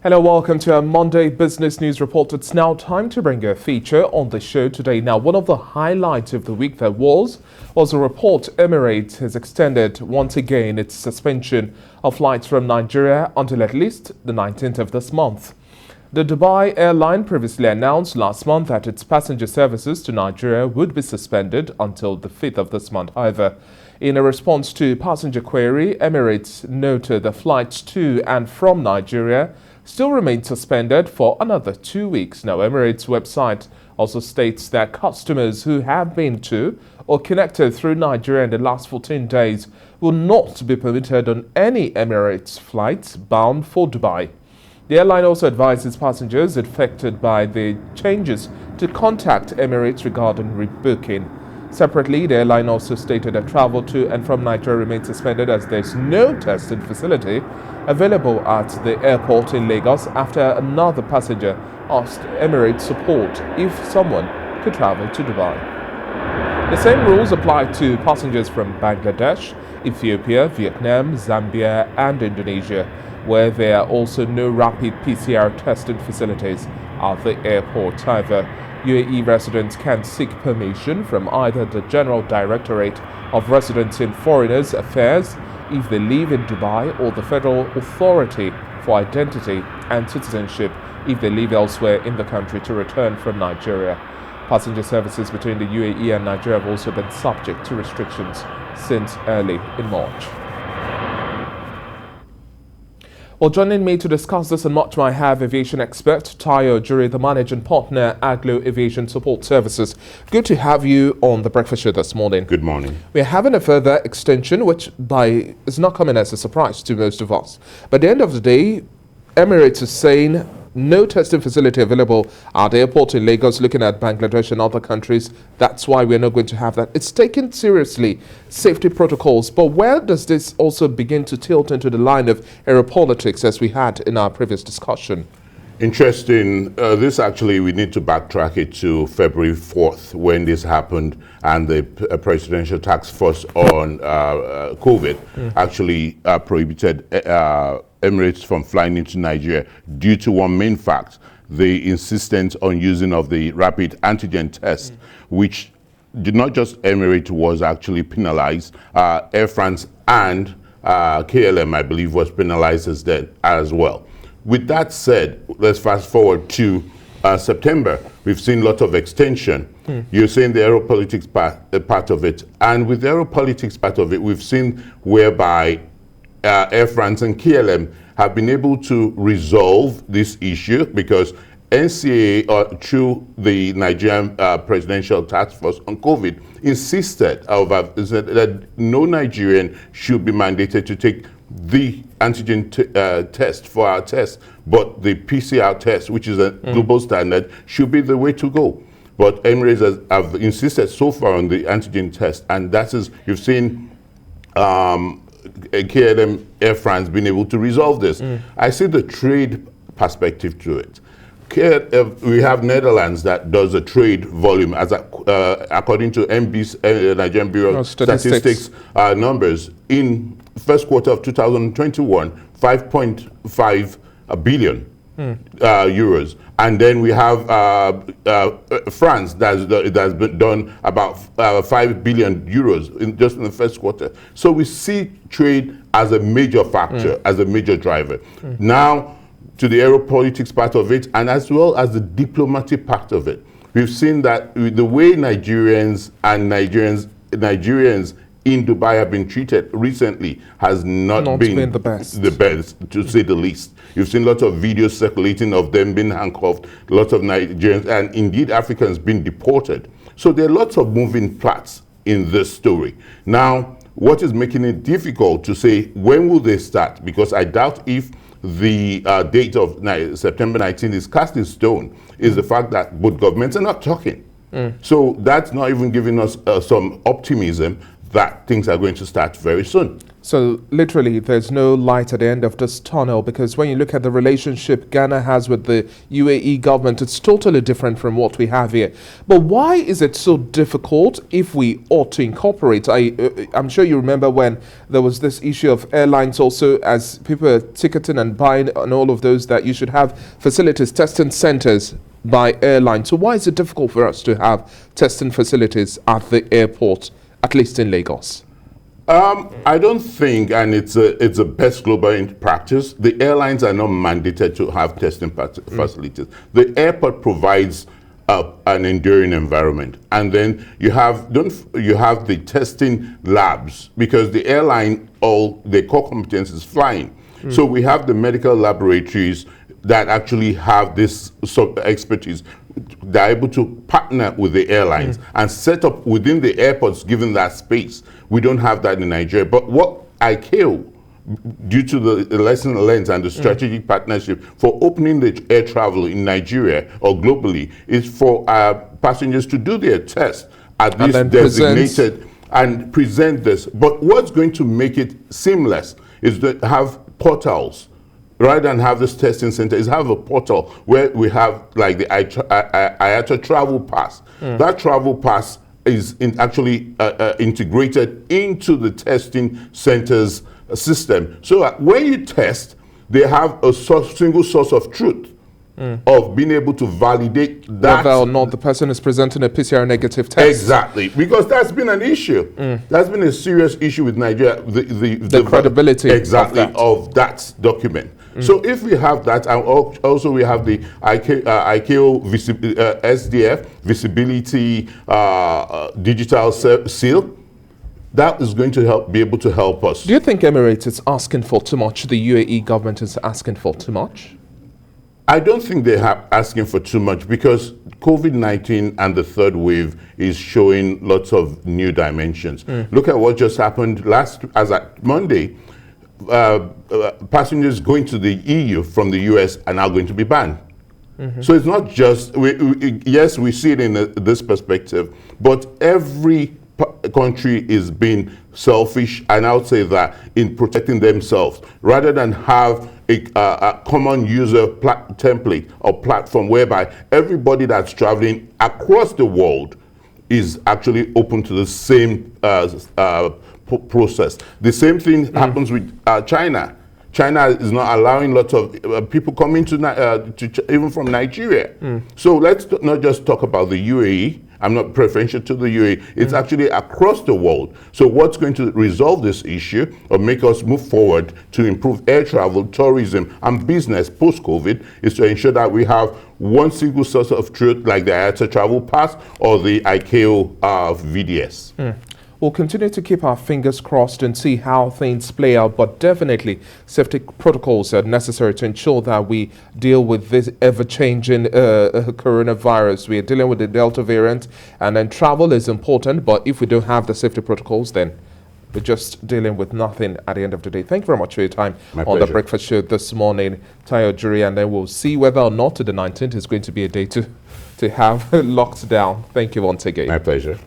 Hello, welcome to our Monday Business News Report. It's now time to bring you a feature on the show today. Now, one of the highlights of the week there was a report Emirates has extended once again its suspension of flights from Nigeria until at least the 19th of this month. The Dubai airline previously announced last month that its passenger services to Nigeria would be suspended until the 5th of this month. However, in a response to passenger query, Emirates noted the flights to and from Nigeria still remain suspended for another 2 weeks. Now, Emirates' website also states that customers who have been to or connected through Nigeria in the last 14 days will not be permitted on any Emirates flights bound for Dubai. The airline also advises passengers affected by the changes to contact Emirates regarding rebooking. Separately, the airline also stated that travel to and from Nigeria remains suspended as there is no testing facility available at the airport in Lagos after another passenger asked Emirates support if someone could travel to Dubai. The same rules apply to passengers from Bangladesh, Ethiopia, Vietnam, Zambia, and Indonesia, where there are also no rapid PCR testing facilities at the airport. However, UAE residents can seek permission from either the General Directorate of Residency and Foreigners Affairs if they live in Dubai or the Federal Authority for Identity and Citizenship if they live elsewhere in the country to return from Nigeria. Passenger services between the UAE and Nigeria have also been subject to restrictions since early in March. Well, joining me to discuss this and much more, I have aviation expert Tayo Ojure, the managing partner, Aglo Aviation Support Services. Good to have you on the breakfast show this morning. Good morning. We're having a further extension, which is not coming as a surprise to most of us. But at the end of the day, Emirates is saying no testing facility available at the airport in Lagos, looking at Bangladesh and other countries. That's why we're not going to have that. It's taken seriously, safety protocols. But where does this also begin to tilt into the line of aeropolitics as we had in our previous discussion? Interesting. This actually, we need to backtrack it to February 4th when this happened, and the Presidential Task Force on COVID actually prohibited Emirates from flying into Nigeria due to one main fact: the insistence on using of the rapid antigen test, which did not just Emirates was actually penalized. Air France and KLM, I believe, was penalized as well. With that said, let's fast forward to September. We've seen a lot of extension. You're saying the aeropolitics part of it. And with the aeropolitics part of it, we've seen whereby Air France and KLM have been able to resolve this issue because NCAA, through the Nigerian Presidential Task Force on COVID, insisted that no Nigerian should be mandated to take the antigen test for our test, but the PCR test, which is a global standard, should be the way to go. But Emirates have insisted so far on the antigen test, and that is, you've seen KLM, Air France being able to resolve this. I see the trade perspective to it. We have Netherlands that does a trade volume, as according to MB's Nigerian Bureau of Statistics numbers. In first quarter of 2021, 5.5 billion euros. And then we have France that's been done about 5 billion euros just in the first quarter. So we see trade as a major factor, as a major driver. Now, to the aeropolitics part of it, and as well as the diplomatic part of it. We've seen that the way Nigerians in Dubai have been treated recently has not been the best, to say the least. You've seen lots of videos circulating of them being handcuffed, lots of Nigerians and indeed Africans being deported. So there are lots of moving parts in this story. Now, what is making it difficult to say when will they start? Because I doubt if the date of September 19th is cast in stone, is the fact that both governments are not talking. So that's not even giving us some optimism that things are going to start very soon. So literally, there's no light at the end of this tunnel, because when you look at the relationship Ghana has with the UAE government, it's totally different from what we have here. But why is it so difficult if we ought to incorporate? I'm sure you remember when there was this issue of airlines also, as people are ticketing and buying and all of those, that you should have facilities, testing centers by airlines. So why is it difficult for us to have testing facilities at the airport, at least in Lagos? I don't think, and it's a best global in practice, the airlines are not mandated to have testing facilities. The airport provides an enduring environment, and then you have the testing labs, because the airline, all their core competence is flying. So we have the medical laboratories that actually have this sort of expertise. They're able to partner with the airlines and set up within the airports, given that space. We don't have that in Nigeria. But what ICAO, due to the lesson learned and the strategic partnership for opening the air travel in Nigeria or globally, is for passengers to do their test at this designated and present this. But what's going to make it seamless is to have portals. Rather than have this testing center, is have a portal where we have like the IATA travel pass. That travel pass is actually integrated into the testing center's system. So when you test, they have a single source of truth of being able to validate that. Whether or not the person is presenting a PCR negative test. Exactly, because that's been an issue. That's been a serious issue with Nigeria, the credibility of that document. So if we have that, and also we have the ICAO SDF, Visibility Digital Seal, that is going to be able to help us. Do you think Emirates is asking for too much? The UAE government is asking for too much? I don't think they're asking for too much, because COVID-19 and the third wave is showing lots of new dimensions. Look at what just happened Monday. Passengers going to the EU from the US are now going to be banned. So it's not just, yes, we see it in this perspective, but every country is being selfish, and I would say that in protecting themselves, rather than have a common user template or platform whereby everybody that's traveling across the world is actually open to the same process. The same thing happens with China. China is not allowing lots of people coming to even from Nigeria. So let's not just talk about the UAE. I'm not preferential to the UAE. It's actually across the world. So what's going to resolve this issue or make us move forward to improve air travel, tourism, and business post-COVID is to ensure that we have one single source of truth, like the IATA Travel Pass or the ICAO VDS. We'll continue to keep our fingers crossed and see how things play out, but definitely safety protocols are necessary to ensure that we deal with this ever-changing coronavirus. We are dealing with the Delta variant, and then travel is important, but if we don't have the safety protocols, then we're just dealing with nothing at the end of the day. Thank you very much for your time on the Breakfast Show this morning, Tayo Jury, and then we'll see whether or not the 19th is going to be a day to have locked down. Thank you once again. My pleasure.